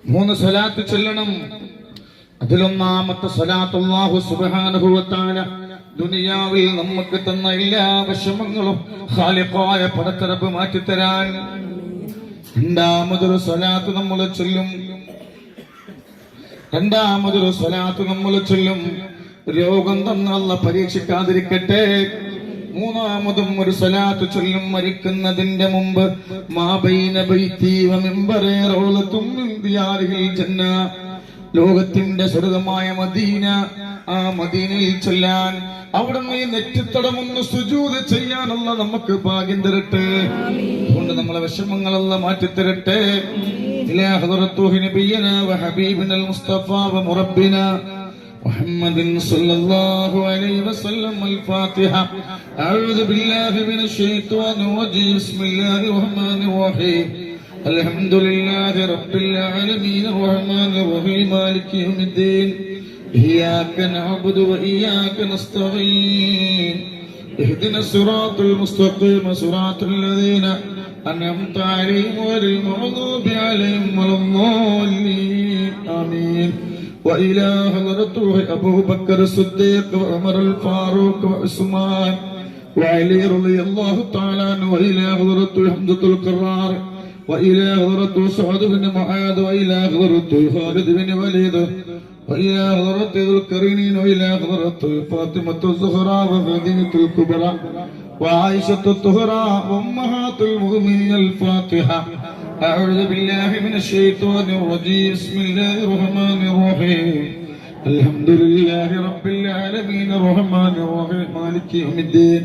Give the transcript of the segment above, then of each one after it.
3 സ്വലാത്ത് ചൊല്ലണം. അതിലൊന്നാമത്തെ സ്വലാത്ത് അല്ലാഹു സുബ്ഹാനഹു വ തആല ദുനിയാവിൽ നമുക്ക് തന്ന എല്ലാ വിഷമങ്ങളും ഖാലിഖായ പടച്ചറബ് മാറ്റിത്തരാൻ. രണ്ടാമതൊരു സ്വലാത്ത് നമ്മൾ ചൊല്ലും. രോഗം തന്ന അല്ലാഹ് പരീക്ഷിക്കാതിരിക്കട്ടെ. മൂന്നാമതും ഒരു സ്വലാത്ത് ചൊല്ലും മരിക്കുന്നതിന്റെ മുമ്പ്. മാ ബൈന ബൈതി വ മിൻബറി റൗളത്തും മിൻ ദിയാരിൽ ജന്ന. ലോകത്തിന്റെ സ്വർഗ്ഗമായ മദീന, ആ മദീനയിൽ ചൊല്ലാൻ, അവിടുന്ന് ഈ നെറ്റിത്തടമൊന്ന് സുജൂദ് ചെയ്യാനുള്ള നമുക്ക് ഭാഗ്യം തരട്ടെ. അതുകൊണ്ട് നമ്മളെ വിഷമങ്ങളെല്ലാം മാറ്റിത്തരട്ടെ. ഇലാ ഹദറത്തുഹു നബിയനാ വ ഹബീബിനൽ മുസ്തഫ വ മുറബ്ബിനാ മുഹമ്മദിൻ സല്ലല്ലാഹു അലൈഹി വസല്ലം. അൽ-ഫാത്തിഹ. അഊദു ബില്ലാഹി മിനശ് ശൈത്വാനിർ റജീം. ബിസ്മില്ലാഹിർ റഹ്മാനിർ റഹീം. അൽഹംദുലില്ലാഹി റബ്ബിൽ ആലമീൻ അർ-റഹ്മാനിർ റഹീം മാലികി യൗമിദ്ദീൻ. ഇയ്യാക നഅ്ബുദു വ ഇയ്യാക നസ്തഈൻ. ഇഹ്ദിന സിറാത്തൽ മുസ്തഖീം സിറാത്തൽ ലദീന അൻഅംത അലൈഹിം ഗൈറിൽ മഗ്ദൂബി അലൈഹിം വലദ്ദാല്ലീൻ. ആമീൻ. وإلى حضرته أبو بكر الصديق وعمر الفاروق وعثمان وعلي رضي الله تعالى عنه. وإلى حضرته حمزة القرار. وإلى حضرته سعد بن معاذ. وإلى حضرته خالد بن وليد. وإلى حضرته ذو القرنين. وإلى حضرته فاطمة الزهراء وفاطمة الكبرى وعائشة الطهراء وأمهات المؤمنين. الفاتحة. أعوذ بالله من الشيطان الرجيم. بسم الله الرحمن الرحيم. الحمد لله رب العالمين الرحمن الرحيم مالك يوم الدين.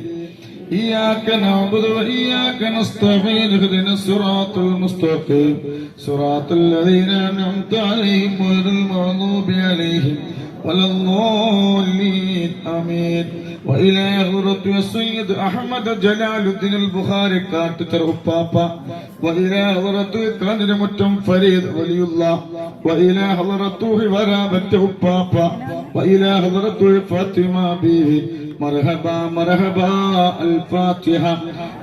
إياك نعبد وإياك نستعين. اهدنا الصراط المستقيم صراط الذين أنعمت عليهم غير المغضوب عليهم ولا الضالين. آمين. وإلى حضرة السيد أحمد جلال الدين البخاري كاتب أبابا. وإلى حضرة قادر متم فريد ولي الله. وإلى حضرته ورابة أبابا. وإلى حضرته فاطمة بيبي. مرحبا مرحبا. الفاتحة.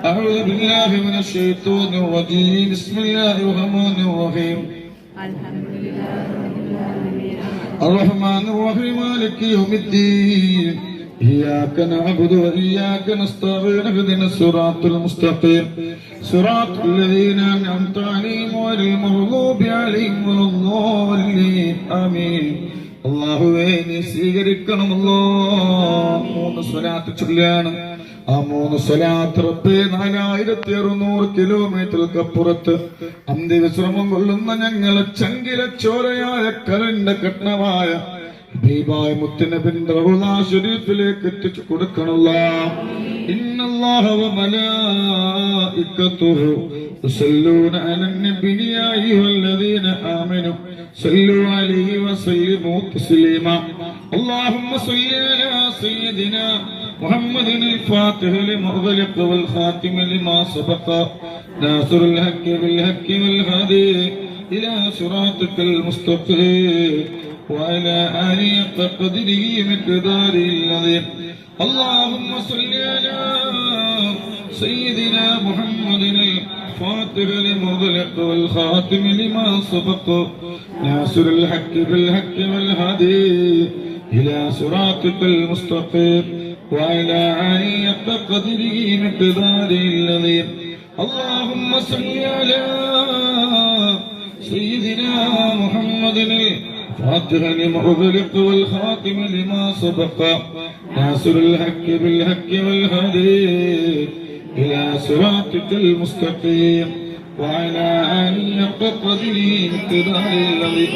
أعوذ بالله من الشيطان الرجيم. بسم الله الرحمن الرحيم. الحمد لله رب العالمين الرحمن الرحيم مالك يوم الدين. إياك نعبد وإياك نستعين. اهدنا الصراط المستقيم صراط الذين أنعمت عليهم غير المغضوب عليهم ولا الضالين. آمين. അല്ലാഹുവേ നീ സ്വീകരിക്കണമല്ലോ. 3 സ്വലാത്ത് ചൊല്ലാണ്. ആ 3 സ്വലാത്ത് റബ്ബേ 4600 കിലോമീറ്റർക്കപ്പുറത്ത് അന്ത്യവിശ്രമം കൊള്ളുന്ന ഞങ്ങളെ ചങ്കില ചോരയായ കരന്റെ കഠിനമായ ഹബീബായ മുത്തുനബിയുടെ റൗള ശരീഫിലേക്ക് എത്തിച്ചു കൊടുക്കണല്ലോ. ഇന്നല്ലാഹ വ മലായികതുഹു യുസല്ലൂന അലൻ നബി യാ അയ്യുഹല്ലദീന ആമനു സല്ലു അലൈഹി വസല്ലിമു തസ്ലീമാ. اللهم صل على سيدنا محمد الفاتح لما أغلق والخاتم لما سبق ناصر الحق بالحق والهادي إلى صراطك المستقيم وعلى آله قدره مقداره العظيم. اللهم صل على سيدنا محمد الفاتح لما أغلق والخاتم لما سبق ناصر الحق بالحق والهادي إلى صراطك المستقيم وعلى آله قدره مقداره العظيم. اللهم صل على سيدنا محمد الفاتح لما أغلق والخاتم لما سبق ناصر الحق بالحق والهادي إلى صراطك المستقيم وعلى آله قدره مقداره العظيم.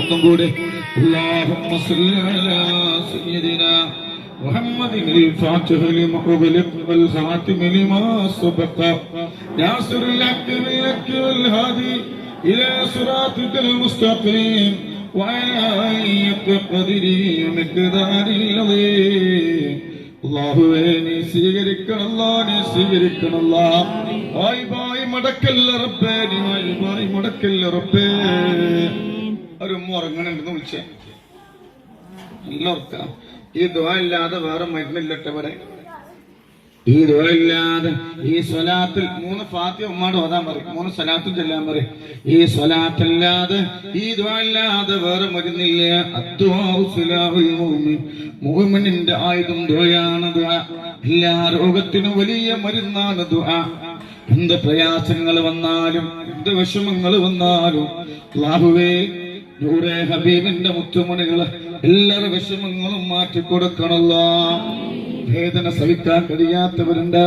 اللهم صل على سيدنا محمد الفاتح لما أغلق والخاتم لما سبق ناصر الحق بالحق والهادي إلى صراطك المستقيم وعلى آله قدره ومقداره العظيم. അല്ലാഹുവേ നീ സ്വീകരിക്കണല്ലോ, നീ സ്വീകരിക്കണല്ലോ. വായി മടക്കല്ല റബ്ബേ, നീ വായി മടക്കല്ല റബ്ബേ. ഒരു ഉറങ്ങണെന്ന് വിളിച്ചേ നല്ല ഉറക്ക. ഈ ദുആ ഇല്ലാതെ വേറെ മരുന്നില്ലട്ടെ. ഇവിടെ ഈ ദുആയില്ലാതെ ഈ സ്വലാത്തിൽ 3 ഫാത്തിഹ ഉമ്മാട് ഓതാൻ പറയും, 3 സ്വലാത്തും ചൊല്ലാൻ പറയും. ഈ സ്വലാത്തല്ലാതെ ഈ ദുആയില്ലാതെ വേറെ മരുന്നില്ല. അദ്ദുആഉ സിലാഹുൽ മുഅ്മിൻ, മുഅ്മിനിന്റെ ആയുധം ദുആയാണ്. ദുആ എല്ലാ രോഗത്തിനും വലിയ മരുന്നാണ് ദുആ. എന്ത് പ്രയാസങ്ങൾ വന്നാലും എന്ത് വിഷമങ്ങൾ വന്നാലും അല്ലാഹുവേ നൂറേ ഹബീബിന്റെ മുത്തുമണികള് എല്ലാവരുടെ വിഷമങ്ങളും മാറ്റിക്കൊടുക്കണല്ലോ. വേദന സഹിക്കാൻ കഴിയാത്തവരുണ്ട്,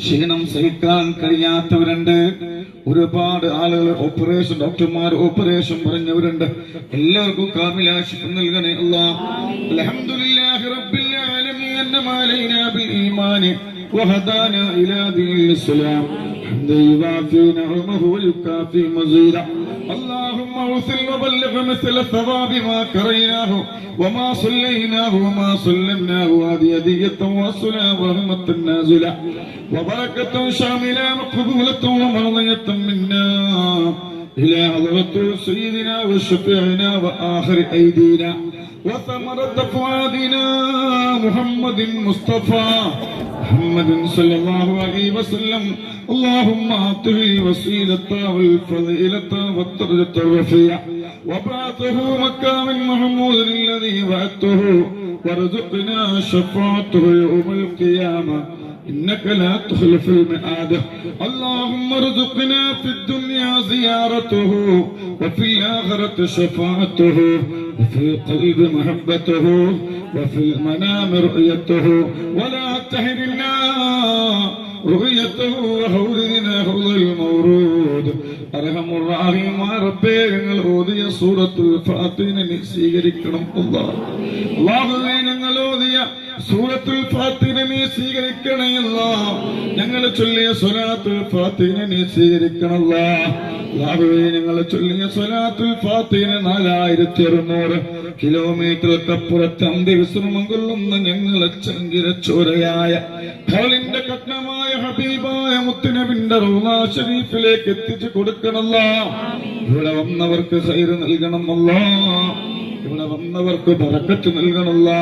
ക്ഷീണം സഹിക്കാൻ കഴിയാത്തവരുണ്ട്, ഒരുപാട് ആളുകൾ ഓപ്പറേഷൻ, ഡോക്ടർമാർ ഓപ്പറേഷൻ പറഞ്ഞവരുണ്ട്. എല്ലാവർക്കും കാമിലാശിപ്പ് നൽകണേ അല്ലാഹ്. അൽഹംദുലില്ലാഹി റബ്ബിൽ ആലമീൻ അന്നമാ അലൈനാ ബിൽ ഈമാനി വഹദാനാ ഇലാ ദീനിൽ ഇസ്ലാം ഹംദ യുവാഫി നിഅമഹു വയുകാഫി മസീദ. اللهم اوصل وبلغ مثل ثواب ما كريناه وما صليناه وما سلمناه هذه هدية وصلة ورحمة نازلة وبركة شاملة مقبولة ومرضية منا إلى حضرة سيدنا وشفيعنا وآخر أيدينا وثمرة فؤادنا محمد مصطفى محمد صلى الله عليه وسلم. اللهم اعطه الوسيلة والفضيلة والدرجة الرفيعة وبعثه مقام محمود الذي وعدته وارزقنا شفاعته يوم القيامة إنك لا تخلف الميعاد. اللهم ارزقنا في الدنيا زيارته وفي الآخرة شفاعته وفي القلب محبته وفي المنام رؤيته ولا تحرمنا رؤيته وحورنا حوض المورود. أرحم الراحمين റബ്ബേ, ഞങ്ങൾ ഓതിയ സൂറത്തുൽ ഫാത്തിഹ സ്വീകരിക്കണം അല്ലാഹ്. അല്ലാഹുവേ, ഞങ്ങൾ ഓതിയ സൂറത്തുൽ ഫാത്തിഹ നീ സ്വീകരിക്കണേ അല്ലാഹ്. ഞങ്ങൾ ചൊല്ലിയ സ്വലാത്തുൽ ഫാത്തിഹ നീ സ്വീകരിക്കണം അല്ലാഹ്. അല്ലാഹുവേ, ഞങ്ങൾ ചൊല്ലിയ സ്വലാത്തുൽ ഫാത്തിഹ 4600 കിലോമീറ്റർക്കപ്പുറത്ത് അന്ത്യവിശ്രമം കൊള്ളുന്ന ഞങ്ങളെ ചങ്കിരച്ചോരയായ ഖലിന്റെ കഠിനമായ ഹബീബായ മുത്തുനബിന്റെ റൗള ശരീഫിലേക്ക് എത്തിച്ചു കൊടുക്കണമല്ലാ. ഇവിടെ വന്നവർക്ക് ഖൈർ നൽകണമല്ലാ, ഇവിടെ വന്നവർക്ക് ബറക്കത്ത് നൽകണമല്ലാ.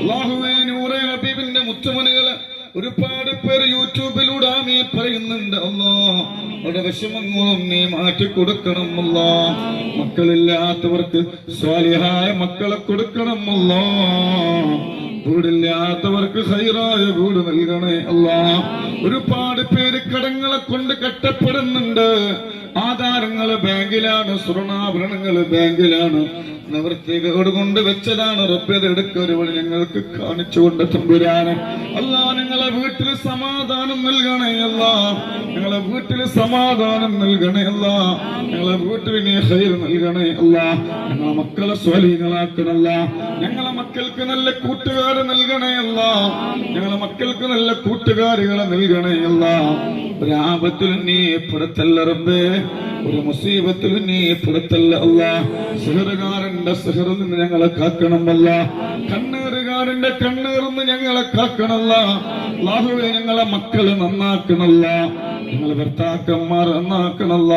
അല്ലാഹുവേ, നൂറേ ഹബീബിന്റെ മുത്തുമണികള് ഒരുപാട് പേര് യൂട്യൂബിലൂടെ ആമീൻ പറയുന്നുണ്ട് അല്ലാഹ്. അവരുടെ വിഷമങ്ങളും നീ മാറ്റി കൊടുക്കണം അല്ലാഹ്. മക്കളില്ലാത്തവർക്ക് സ്വാലിഹായ മക്കളെ കൊടുക്കണം അല്ലാഹ്. വീടില്ലാത്തവർക്ക് ഖൈറായ വീട് നൽകണേ അല്ലാഹ്. ഒരുപാട് പേര് കടങ്ങളെ കൊണ്ട് കഷ്ടപ്പെടുന്നുണ്ട്. ആധാരങ്ങള് ബാങ്കിലാണ്, സ്വർണ്ണാഭരണങ്ങള് ബാങ്കിലാണ്, നിവൃത്തികേട് കൊണ്ട് വെച്ചതാണ്. റബ്ബേ, എടുക്കൊരു വഴി ഞങ്ങൾക്ക് കാണിച്ചുകൊണ്ട് തമ്പുരാനെ അല്ലാഹ്. ഞങ്ങളെ വീട്ടിൽ സമാധാനം നൽകണേ അല്ലാഹ്. ഞങ്ങളെ വീട്ടിൽ സമാധാനം നൽകണേ അല്ലാഹ്. ഞങ്ങളെ വീട്ടിൽ നീ ഖൈർ നൽകണേ അല്ലാഹ്. ഞങ്ങളെ മക്കളെ സ്വാലിഹീങ്ങളാക്കണല്ല. ഞങ്ങളെ മക്കൾക്ക് നല്ല കൂട്ടുകാരെ നൽകണേ അല്ലാഹ്. ഞങ്ങളെ മക്കൾക്ക് നല്ല കൂട്ടുകാരികളെ നൽകണേ അല്ലാഹ്. ഒരു ആപത്തിൽ നീ പെടുത്തല്ല റബ്ബേ, ഒരു മുസീബത്തിൽ നീ പെടുത്തല്ല അല്ലാഹ്. സിഹറുകാരന്റെ സിഹറിൽ നിന്ന് ഞങ്ങളെ കാക്കണം അല്ലാഹ്. കണ്ണീറുകാരന്റെ കണ്ണീറിൽ നിന്ന് ഞങ്ങളെ കാക്കണല്ല. അല്ലാഹുവേ, ഞങ്ങളെ മക്കള് നന്നാക്കണല്ല, ഞങ്ങളെ ഭർത്താക്കന്മാർ നന്നാക്കണല്ല,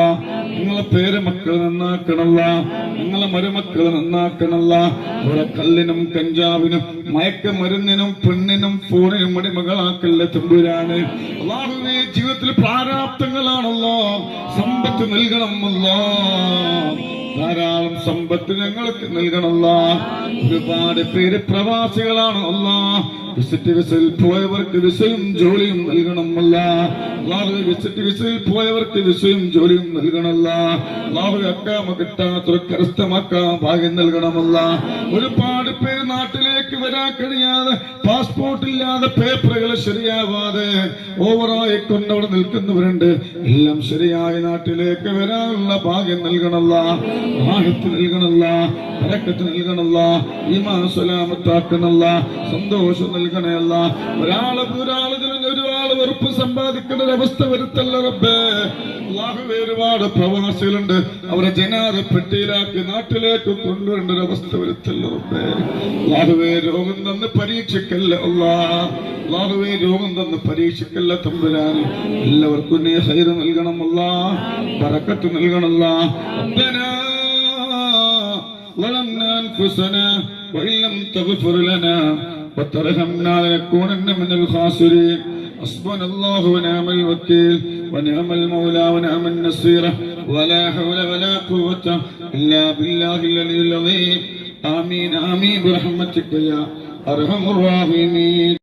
ഞങ്ങളെ പേരമക്കൾ നന്നാക്കണല്ല, ഞങ്ങളെ മരുമക്കൾ നന്നാക്കണല്ല. ഇവിടെ കല്ലിനും കഞ്ചാവിനും മയക്കമരുന്നിനും പെണ്ണിനും ഫോണിനും അടിമകളാക്കല്ല തമ്പുരാന്. അല്ലാഹുവേ, ജീവിതത്തിൽ പ്രാരാബ്ദങ്ങളാണല്ലോ, സമ്പത്ത് നൽകണമല്ലോ, ധാരാളം സമ്പത്ത് ഞങ്ങൾക്ക് നൽകണമല്ല. ഒരുപാട് പേര് പ്രവാസികളാണ് അല്ലാഹ്. വിസിറ്റ് വിസയിൽ പോയവർക്ക് വിസയും ജോലിയും നൽകണമല്ല. വിസിറ്റ് വിസയിൽ പോയവർക്ക് വിസയും ജോലിയും നൽകണമല്ല. അക്കാമ കിട്ടാത്തവർക്ക് കരസ്ഥമാക്കാൻ ഭാഗ്യം നൽകണമല്ല. ഒരുപാട് പേര് നാട്ടിലേക്ക് വരാൻ കഴിയാതെ, പാസ്പോർട്ട് ഇല്ലാതെ, പേപ്പറുകൾ ശരിയാവാതെ ഓവറായി കൊണ്ടവിടെ നിൽക്കുന്നവരുണ്ട്. എല്ലാം ശരിയായി നാട്ടിലേക്ക് വരാനുള്ള ഭാഗ്യം നൽകണമല്ല, റാഹത്ത് നൽകണമല്ല, ബറക്കത്ത് നൽകണമല്ല, ഈമാൻ സലാമത്താക്കണമല്ല, സന്തോഷം നൽകണമല്ല. ഒരാള് വെറുപ്പ് സമ്പാദിക്കേണ്ട ഒരവസ്ഥ വരുത്തല്ല റബ്ബേ. അല്ലാഹുവേ, ഒരുപാട് പ്രവാസികളുണ്ട്, അവരെ ജനാദ പെട്ടിയിലാക്കി നാട്ടിലേക്ക് കൊണ്ടുവരേണ്ട ഒരവസ്ഥ വരുത്തല്ല റബ്ബേ. അല്ലാഹുവേ, രോഗം തന്ന് പരീക്ഷിക്കല്ല അല്ലാഹ്. അല്ലാഹുവേ, രോഗം തന്ന് പരീക്ഷിക്കല്ല തമ്പുരാനെ. എല്ലാവർക്കും നീ ഖൈർ നൽകണം അല്ലാഹ്, ബറക്കത്ത് നൽകണം അല്ലാഹ്. റബ്ബനാ ظلمنا أنفسنا وإن لم تغفر لنا وترحمنا لنكونن من الخاسرين. حسبنا الله ونعم الوكيل ونعم المولى ونعم النصير ولا حول ولا قوة إلا بالله العلي العظيم آمين آمين برحمتك يا أرحم الراحمين.